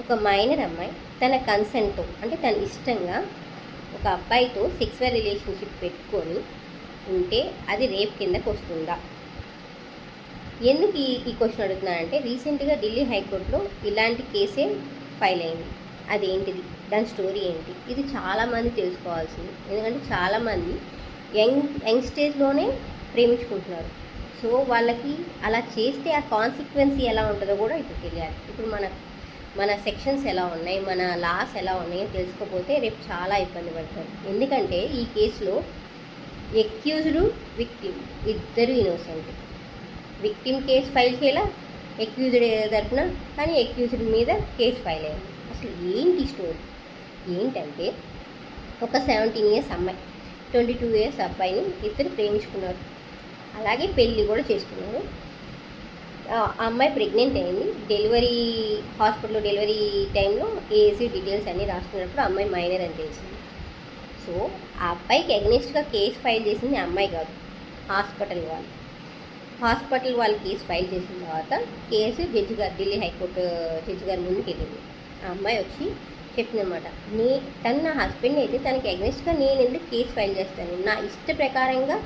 ఒక మైనర్ అమ్మాయి తన కన్సెంట్తో అంటే తన ఇష్టంగా ఒక అబ్బాయితో సెక్సువల్ రిలేషన్షిప్ పెట్టుకొని ఉంటే అది రేప్ కిందకు వస్తుందా? ఎందుకు ఈ క్వశ్చన్ అడుగుతున్నానంటే రీసెంట్గా ఢిల్లీ హైకోర్టులో ఇలాంటి కేసే ఫైల్ అయింది. అదేంటిది, దాని స్టోరీ ఏంటి, ఇది చాలామంది తెలుసుకోవాల్సింది. ఎందుకంటే చాలామంది యంగ్ స్టేజ్లోనే ప్రేమించుకుంటున్నారు. సో వాళ్ళకి అలా చేస్తే ఆ కాన్సిక్వెన్సీ ఎలా ఉంటుందో కూడా ఇప్పుడు తెలియాలి. ఇప్పుడు మన సెక్షన్స్ ఎలా ఉన్నాయి, మన లాస్ ఎలా ఉన్నాయో తెలుసుకోకపోతే రేపు చాలా ఇబ్బంది పడతారు. ఎందుకంటే ఈ కేసులో ఎక్యూజ్డ్ విక్టిమ్ ఇద్దరు ఇన్నోసెంట్. విక్టిమ్ కేసు ఫైల్ చేయాల ఎక్యూజ్డ్ తరపున, కానీ ఎక్యూజ్డ్ మీద కేసు ఫైల్ అయ్యింది. అసలు ఏంటి స్టోరీ ఏంటంటే, ఒక 17 years అమ్మాయి 22 years అబ్బాయిని ఇద్దరు ప్రేమించుకున్నారు. అలాగే పెళ్ళి కూడా చేసుకున్నారు. ఆ అమ్మాయి ప్రెగ్నెంట్ అయింది. హాస్పిటల్లో డెలివరీ టైంలో ఏజ్ డీటెయిల్స్ అన్నీ రాసుకున్నప్పుడు అమ్మాయి మైనర్ అని తెలిసింది. సో ఆ అబ్బాయికి అగెనిస్ట్గా కేసు ఫైల్ చేసింది అమ్మాయి కాదు, హాస్పిటల్ వాళ్ళు కేసు ఫైల్ చేసిన తర్వాత కేసు జడ్జి గారు, ఢిల్లీ హైకోర్టు జడ్జి గారి ముందుకు వెళ్ళింది. ఆ అమ్మాయి వచ్చి చెప్పిందన్నమాట, తను నా హస్బెండ్ అయితే తనకి అగెనిస్ట్గా నేను ఎందుకు కేసు ఫైల్ చేస్తాను, నా ఇష్ట ప్రకారంగా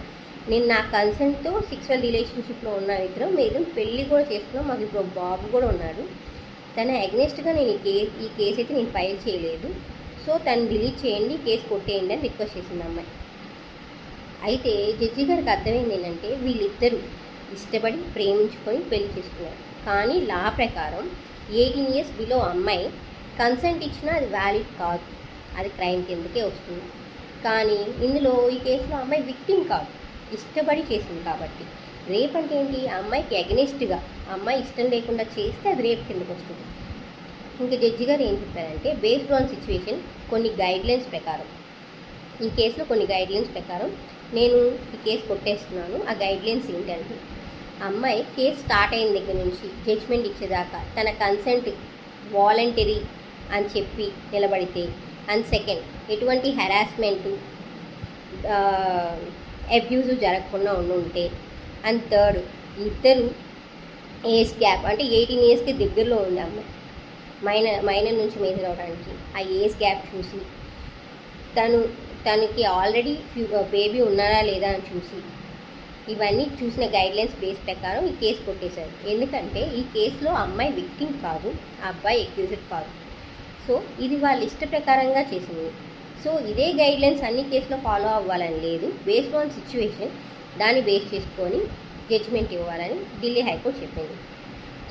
నేను నా కన్సెంట్తో సెక్సువల్ రిలేషన్షిప్లో ఉన్న ఇద్దరం మేము పెళ్ళి కూడా చేసుకున్నాం, మాకు ఇప్పుడు బాబు కూడా ఉన్నాడు. తన అగెనిస్ట్గా నేను ఈ కేసు అయితే నేను ఫైల్ చేయలేదు, సో తను రిలీజ్ చేయండి, కేసు కొట్టేయండి అని రిక్వెస్ట్ చేసింది అమ్మాయి. అయితే జడ్జి గారికి అర్థమైంది ఏంటంటే, వీళ్ళిద్దరూ ఇష్టపడి ప్రేమించుకొని పెళ్లి చేసుకున్నారు. కానీ లా ప్రకారం 18 years బిలో అమ్మాయి కన్సెంట్ ఇచ్చినా అది వ్యాలిడ్ కాదు, అది క్రైమ్ కిందకే వస్తుంది. కానీ ఇందులో ఈ కేసులో అమ్మాయి విక్టిమ్ కాదు, ఇష్టపడి చేసింది. కాబట్టి రేప్ అంటే ఏంటి, అమ్మాయికి అగెనిస్ట్గా అమ్మాయి ఇష్టం లేకుండా చేస్తే అది రేప్ కిందకు వస్తుంది. ఇంకా జడ్జి గారు ఏం చెప్పారంటే, బేస్డ్ ఆన్ సిచ్యువేషన్ కొన్ని గైడ్లైన్స్ ప్రకారం, ఈ కేసులో కొన్ని గైడ్లైన్స్ ప్రకారం నేను ఈ కేసు కొట్టేస్తున్నాను. ఆ గైడ్లైన్స్ ఏంటంటే, అమ్మాయి కేసు స్టార్ట్ అయిన దగ్గర నుంచి జడ్జ్మెంట్ ఇచ్చేదాకా తన కన్సెంట్ వాలంటరీ అని చెప్పి నిలబడితే, అండ్ సెకండ్ ఎటువంటి హెరాస్మెంటు అబ్యూజ్ జరగకుండా ఉంటే, అండ్ థర్డ్ ఇద్దరు ఏజ్ గ్యాప్ అంటే 18 yearsకి దగ్గరలో ఉంది అమ్మాయి మైనర్ నుంచి మేజర్ అవడానికి. ఆ ఏజ్ గ్యాప్ చూసి తనకి ఆల్రెడీ బేబీ ఉన్నారా లేదా అని చూసి, ఇవన్నీ చూసిన గైడ్లైన్స్ బేస్ ప్రకారం ఈ కేసు కొట్టేశారు. ఎందుకంటే ఈ కేసులో అమ్మాయి విక్టిమ్ కాదు, ఆ అబ్బాయి అక్యూజ్డ్ కాదు. సో ఇది వాళ్ళ ఇష్ట ప్రకారంగా చేసింది. సో ఇదే గైడ్లైన్స్ అన్ని కేసులో ఫాలో అవ్వాలని లేదు, బేస్డ్ ఆన్ సిచ్యువేషన్ దాన్ని బేస్ చేసుకొని జడ్జిమెంట్ ఇవ్వాలని ఢిల్లీ హైకోర్టు చెప్పింది.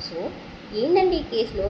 సో ఏంటంటే ఈ కేసులో